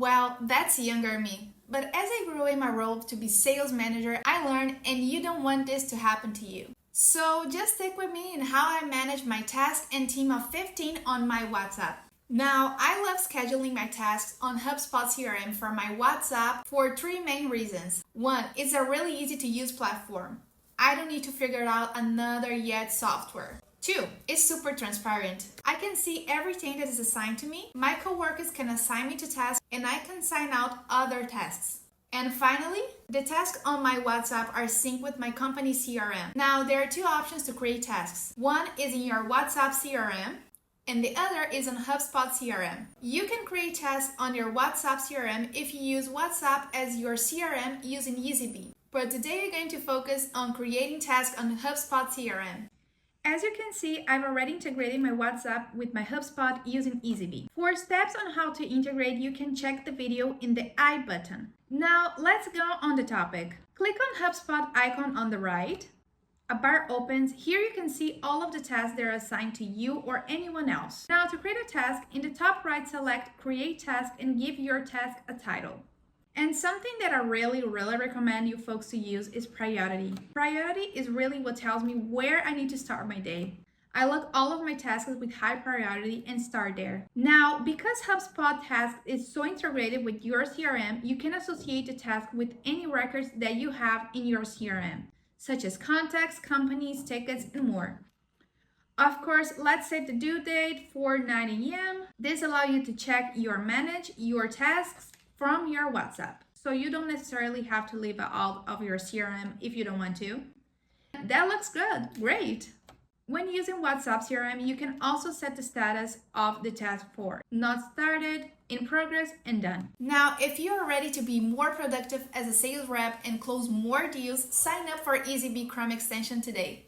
Well, that's younger me. But as I grew in my role to be sales manager, I learned, and you don't want this to happen to you. So just stick with me in how I manage my task and team of 15 on my WhatsApp. Now, I love scheduling my tasks on HubSpot CRM for my WhatsApp for 3 main reasons. 1, it's a really easy to use platform. I don't need to figure out another yet software. 2, it's super transparent. I can see everything that is assigned to me. My coworkers can assign me to tasks and I can sign out other tasks. And finally, the tasks on my WhatsApp are synced with my company CRM. Now, there are 2 options to create tasks. One is in your WhatsApp CRM, and the other is on HubSpot CRM. You can create tasks on your WhatsApp CRM if you use WhatsApp as your CRM using Eazybe. But today we're going to focus on creating tasks on HubSpot CRM. As you can see, I've already integrated my WhatsApp with my HubSpot using Eazybe. For steps on how to integrate, you can check the video in the I button. Now let's go on the topic. Click on HubSpot icon on the right. A bar opens. Here you can see all of the tasks that are assigned to you or anyone else. Now to create a task, in the top right select Create Task and give your task a title. And something that I really recommend you folks to use is priority. Priority is really what tells me where I need to start my day. I log all of my tasks with high priority and start there. Now, because HubSpot Tasks is so integrated with your CRM, you can associate the task with any records that you have in your CRM, such as contacts, companies, tickets, and more. Of course, let's set the due date for 9 a.m. This allows you to manage your tasks from your WhatsApp. So you don't necessarily have to leave out of your CRM if you don't want to. That looks good, great. When using WhatsApp CRM, you can also set the status of the task for not started, in progress, and done. Now, if you are ready to be more productive as a sales rep and close more deals, sign up for Eazybe Chrome Extension today.